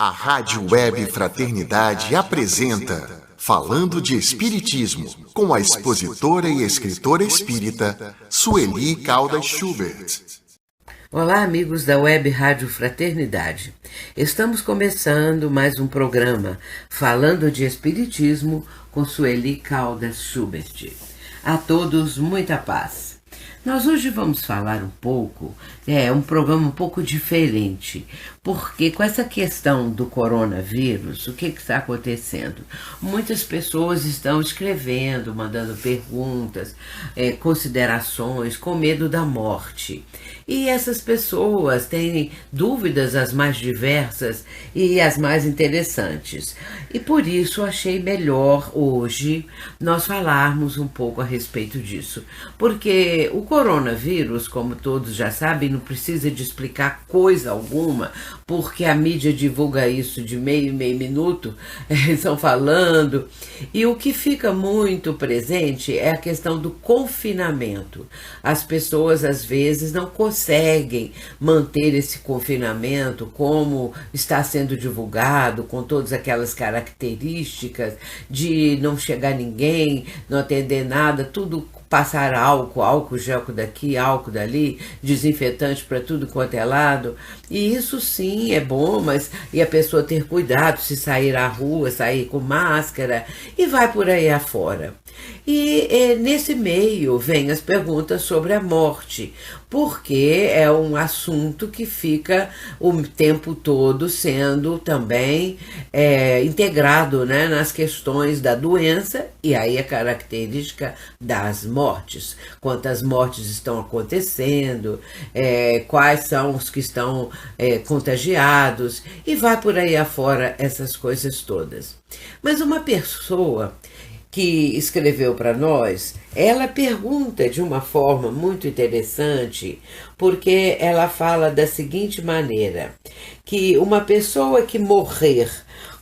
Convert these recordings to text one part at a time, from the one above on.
A Rádio Web Fraternidade apresenta Falando de Espiritismo, com a expositora e escritora espírita Sueli Caldas Schubert. Olá, amigos da Web Rádio Fraternidade. Estamos começando mais um programa Falando de Espiritismo com Sueli Caldas Schubert. A todos, muita paz. Nós hoje vamos falar um pouco, um programa um pouco diferente, porque com essa questão do coronavírus, o que está acontecendo? Muitas pessoas estão escrevendo, mandando perguntas, considerações, com medo da morte. E essas pessoas têm dúvidas as mais diversas e as mais interessantes. E por isso achei melhor hoje nós falarmos um pouco a respeito disso. Porque o coronavírus, como todos já sabem, não precisa de explicar coisa alguma, porque a mídia divulga isso de meio minuto, estão falando. E o que fica muito presente é a questão do confinamento. As pessoas às vezes não conseguem manter esse confinamento como está sendo divulgado, com todas aquelas características de não chegar ninguém, não atender nada, tudo passar álcool gel daqui, álcool dali, desinfetante para tudo quanto é lado. E isso sim é bom, mas e a pessoa ter cuidado se sair à rua, sair com máscara e vai por aí afora. E nesse meio vem as perguntas sobre a morte, porque é um assunto que fica o tempo todo sendo também integrado, né, nas questões da doença e aí a característica das mortes. Quantas mortes estão acontecendo, quais são os que estão contagiados e vai por aí afora essas coisas todas. Mas uma pessoa que escreveu para nós, ela pergunta de uma forma muito interessante, porque ela fala da seguinte maneira, que uma pessoa que morrer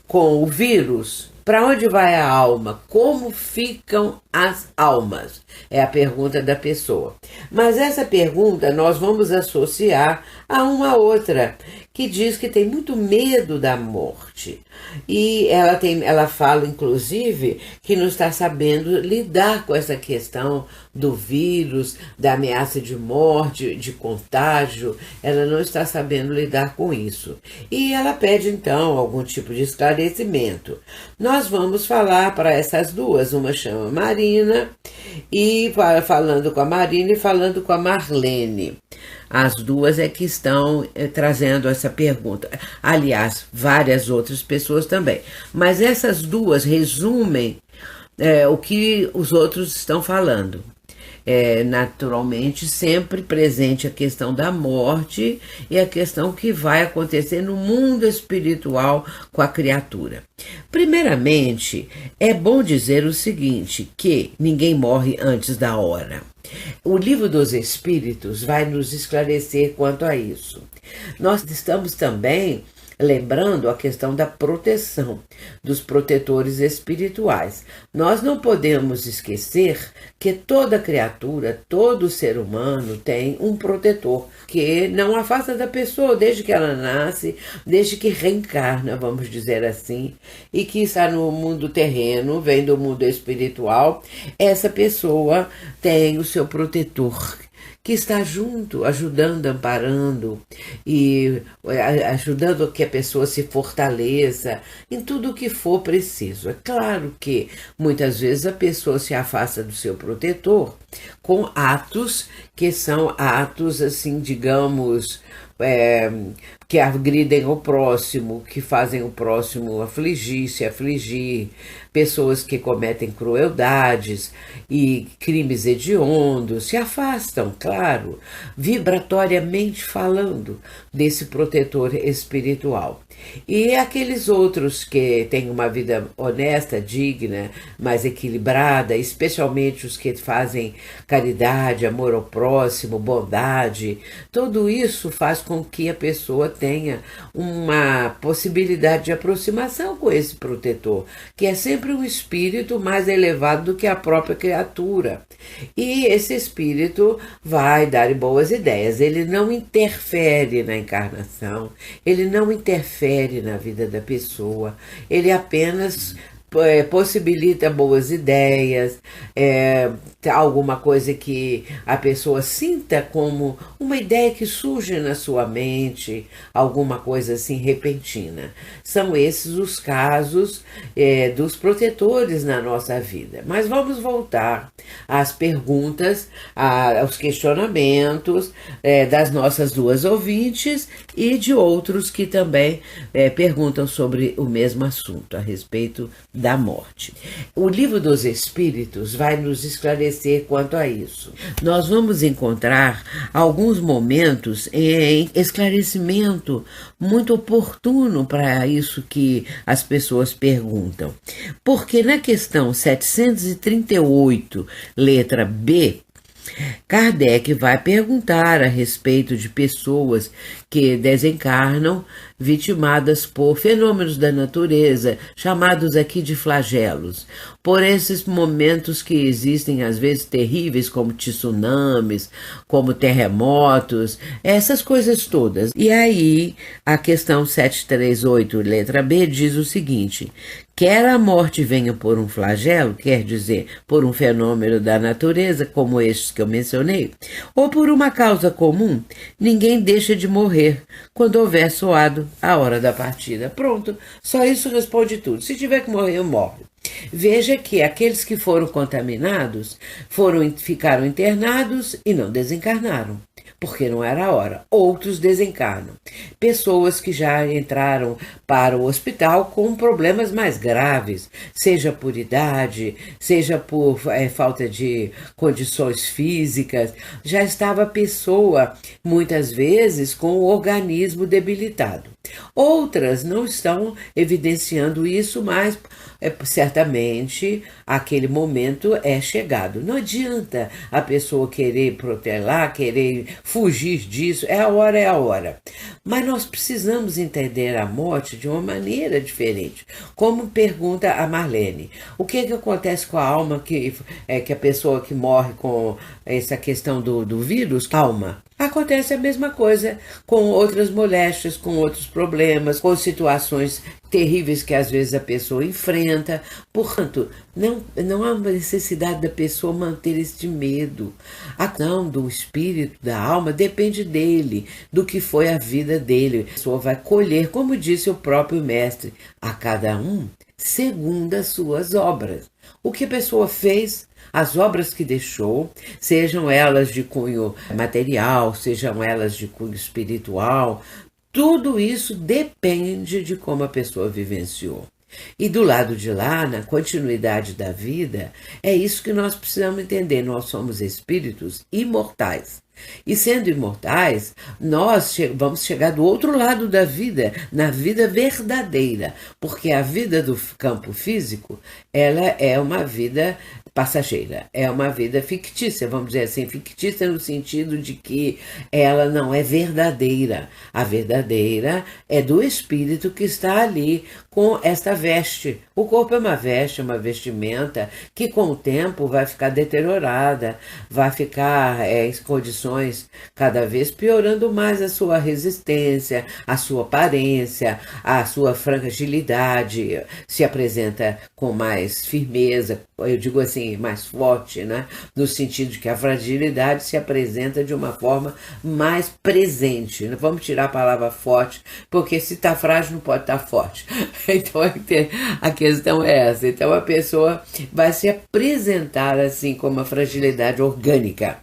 com o vírus, para onde vai a alma? Como ficam as almas? É a pergunta da pessoa. Mas essa pergunta nós vamos associar a uma outra, que diz que tem muito medo da morte. E ela fala, inclusive, que não está sabendo lidar com essa questão do vírus, da ameaça de morte, de contágio. Ela não está sabendo lidar com isso. E ela pede, então, algum tipo de esclarecimento. Nós vamos falar para essas duas. Uma chama Marina, e falando com a Marina e falando com a Marlene. As duas é que estão trazendo essa pergunta. Aliás, várias outras pessoas também. Mas essas duas resumem o que os outros estão falando. Naturalmente, sempre presente a questão da morte e a questão que vai acontecer no mundo espiritual com a criatura. Primeiramente, é bom dizer o seguinte, que ninguém morre antes da hora. O Livro dos Espíritos vai nos esclarecer quanto a isso. Nós estamos também lembrando a questão da proteção, dos protetores espirituais. Nós não podemos esquecer que toda criatura, todo ser humano tem um protetor que não afasta da pessoa desde que ela nasce, desde que reencarna, vamos dizer assim, e que está no mundo terreno, vem do mundo espiritual. Essa pessoa tem o seu protetor, que está junto, ajudando, amparando e ajudando que a pessoa se fortaleça em tudo o que for preciso. É claro que muitas vezes a pessoa se afasta do seu protetor com atos que são atos, assim, digamos, que agridem o próximo, que fazem o próximo se afligir, pessoas que cometem crueldades e crimes hediondos, se afastam, claro, vibratoriamente falando, desse protetor espiritual. E aqueles outros que têm uma vida honesta, digna, mais equilibrada, especialmente os que fazem caridade, amor ao próximo, bondade, tudo isso faz com que a pessoa tenha uma possibilidade de aproximação com esse protetor, que é sempre um espírito mais elevado do que a própria criatura. E esse espírito vai dar boas ideias, ele não interfere na encarnação, ele não interfere na vida da pessoa, ele apenas possibilita boas ideias, alguma coisa que a pessoa sinta como uma ideia que surge na sua mente, alguma coisa assim repentina. São esses os casos dos protetores na nossa vida. Mas vamos voltar às perguntas, aos questionamentos das nossas duas ouvintes e de outros que também perguntam sobre o mesmo assunto, a respeito da morte. O Livro dos Espíritos vai nos esclarecer quanto a isso. Nós vamos encontrar alguns momentos em esclarecimento muito oportuno para isso que as pessoas perguntam. Porque na questão 738, letra B, Kardec vai perguntar a respeito de pessoas que desencarnam vitimadas por fenômenos da natureza, chamados aqui de flagelos, por esses momentos que existem às vezes terríveis, como tsunamis, como terremotos, essas coisas todas. E aí a questão 738, letra B, diz o seguinte: quer a morte venha por um flagelo, quer dizer, por um fenômeno da natureza, como estes que eu mencionei, ou por uma causa comum, ninguém deixa de morrer quando houver soado a hora da partida. Pronto, só isso responde tudo. Se tiver que morrer, eu morro. Veja que aqueles que foram contaminados ficaram internados e não desencarnaram, porque não era a hora. Outros desencarnam. Pessoas que já entraram para o hospital com problemas mais graves, seja por idade, seja por falta de condições físicas, já estava a pessoa, muitas vezes, com o organismo debilitado. Outras não estão evidenciando isso, mas certamente aquele momento é chegado. Não adianta a pessoa querer protelar, querer fugir disso, é a hora. Mas nós precisamos entender a morte de uma maneira diferente. Como pergunta a Marlene, o que acontece com a alma que a pessoa que morre com essa questão do vírus? Alma. Acontece a mesma coisa com outras moléstias, com outros problemas, com situações terríveis que às vezes a pessoa enfrenta. Portanto, não há uma necessidade da pessoa manter este medo. A ação do espírito, da alma, depende dele, do que foi a vida dele. A pessoa vai colher, como disse o próprio mestre, a cada um segundo as suas obras. O que a pessoa fez, as obras que deixou, sejam elas de cunho material, sejam elas de cunho espiritual, tudo isso depende de como a pessoa vivenciou. E do lado de lá, na continuidade da vida, é isso que nós precisamos entender. Nós somos espíritos imortais. E sendo imortais, nós vamos chegar do outro lado da vida, na vida verdadeira, porque a vida do campo físico, ela é uma vida passageira, é uma vida fictícia, vamos dizer assim, fictícia no sentido de que ela não é verdadeira. A verdadeira é do espírito que está ali com esta veste. O corpo é uma veste, uma vestimenta que com o tempo vai ficar deteriorada, vai ficar em condições cada vez piorando mais a sua resistência, a sua aparência, a sua fragilidade, se apresenta com mais firmeza, eu digo assim, mais forte, né? No sentido de que a fragilidade se apresenta de uma forma mais presente. Não vamos tirar a palavra forte, porque se está frágil não pode estar forte. Então a questão é essa. Então a pessoa vai se apresentar assim com uma fragilidade orgânica.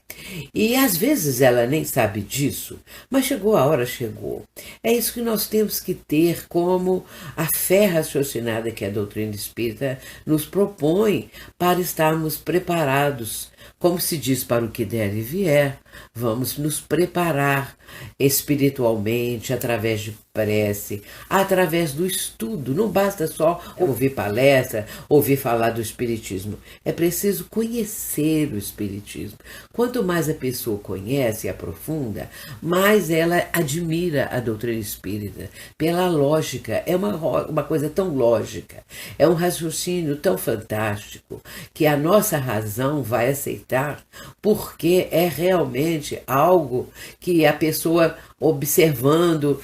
E às vezes ela nem sabe disso, mas chegou a hora, chegou. É isso que nós temos que ter como a fé raciocinada que a doutrina espírita nos propõe para estarmos preparados Como se diz, para o que der e vier, vamos nos preparar espiritualmente, através de prece, através do estudo. Não basta só ouvir palestra, ouvir falar do Espiritismo. É preciso conhecer o Espiritismo. Quanto mais a pessoa conhece e aprofunda, mais ela admira a doutrina espírita. Pela lógica, é uma coisa tão lógica, é um raciocínio tão fantástico, que a nossa razão vai aceitar, porque é realmente algo que a pessoa observando,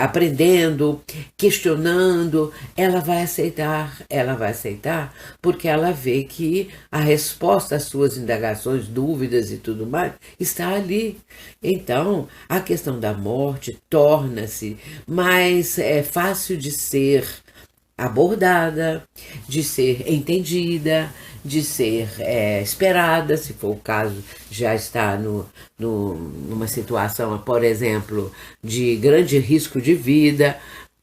aprendendo, questionando, ela vai aceitar, porque ela vê que a resposta às suas indagações, dúvidas e tudo mais está ali. Então, a questão da morte torna-se mais fácil de ser abordada, de ser entendida, de ser esperada, se for o caso, já está numa situação, por exemplo, de grande risco de vida.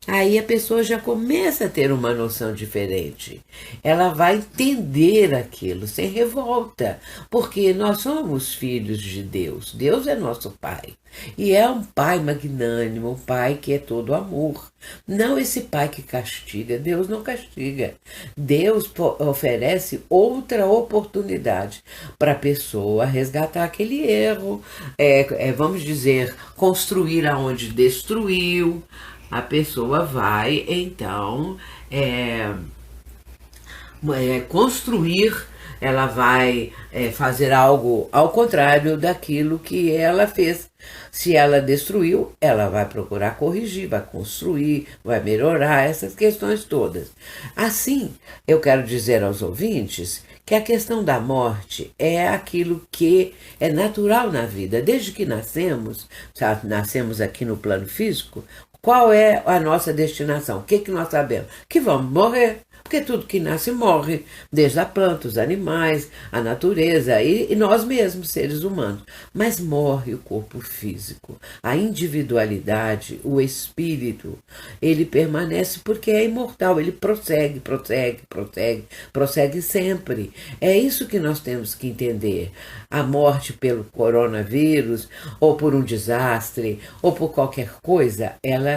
Aí a pessoa já começa a ter uma noção diferente. Ela vai entender aquilo sem revolta, porque nós somos filhos de Deus. Deus é nosso Pai. E é um Pai magnânimo, um Pai que é todo amor. Não esse Pai que castiga. Deus não castiga. Deus oferece outra oportunidade para a pessoa resgatar aquele erro, vamos dizer, construir aonde destruiu. A pessoa vai, então, construir, ela vai fazer algo ao contrário daquilo que ela fez. Se ela destruiu, ela vai procurar corrigir, vai construir, vai melhorar essas questões todas. Assim, eu quero dizer aos ouvintes que a questão da morte é aquilo que é natural na vida. Desde que nascemos aqui no plano físico, qual é a nossa destinação? O que nós sabemos? Que vamos morrer. Porque tudo que nasce morre, desde a planta, os animais, a natureza e nós mesmos, seres humanos. Mas morre o corpo físico, a individualidade, o espírito, ele permanece porque é imortal, ele prossegue sempre. É isso que nós temos que entender. A morte pelo coronavírus, ou por um desastre, ou por qualquer coisa, ela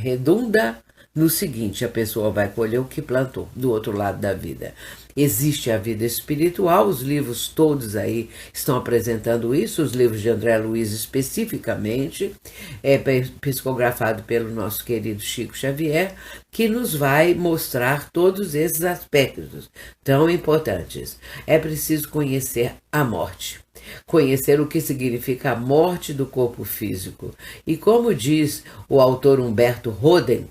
redunda no seguinte: a pessoa vai colher o que plantou do outro lado da vida. Existe a vida espiritual, os livros todos aí estão apresentando isso, os livros de André Luiz especificamente, psicografado pelo nosso querido Chico Xavier, que nos vai mostrar todos esses aspectos tão importantes. É preciso conhecer a morte. Conhecer o que significa a morte do corpo físico. E como diz o autor Humberto Roden,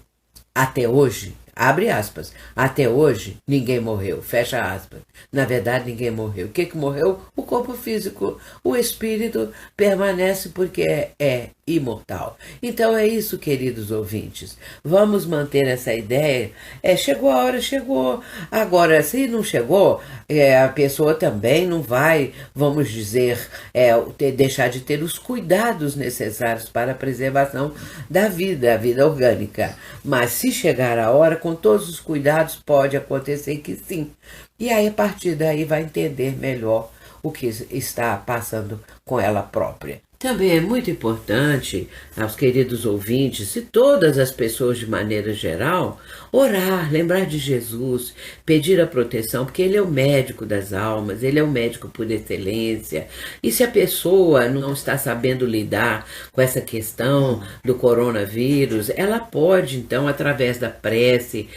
até hoje, abre aspas, até hoje ninguém morreu, fecha aspas. Na verdade, ninguém morreu. O que morreu? O corpo físico. O espírito permanece porque é imortal. Então é isso, queridos ouvintes. Vamos manter essa ideia. Chegou a hora, chegou. Agora, se não chegou, a pessoa também não vai, vamos dizer, deixar de ter os cuidados necessários para a preservação da vida, a vida orgânica. Mas se chegar a hora, com todos os cuidados, pode acontecer que sim. E aí, a partir daí, vai entender melhor o que está passando com ela própria. Também é muito importante aos queridos ouvintes e todas as pessoas de maneira geral, orar, lembrar de Jesus, pedir a proteção, porque ele é o médico das almas, ele é o médico por excelência. E se a pessoa não está sabendo lidar com essa questão do coronavírus, ela pode, então, através da prece,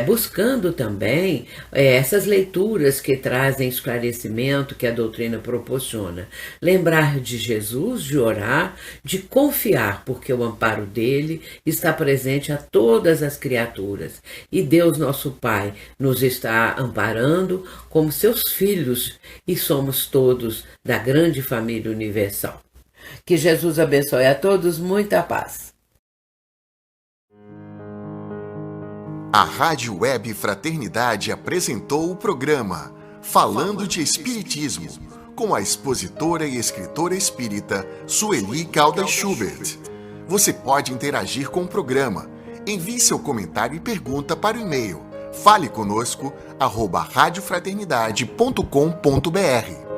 buscando também essas leituras que trazem esclarecimento que a doutrina proporciona. Lembrar de Jesus, de orar, de confiar, porque o amparo dele está presente a todas as criaturas. E Deus, nosso Pai, nos está amparando como seus filhos e somos todos da grande família universal. Que Jesus abençoe a todos, muita paz. A Rádio Web Fraternidade apresentou o programa Falando de Espiritismo, com a expositora e escritora espírita Sueli Caldas Schubert. Você pode interagir com o programa. Envie seu comentário e pergunta para o e-mail faleconosco@radiofraternidade.com.br.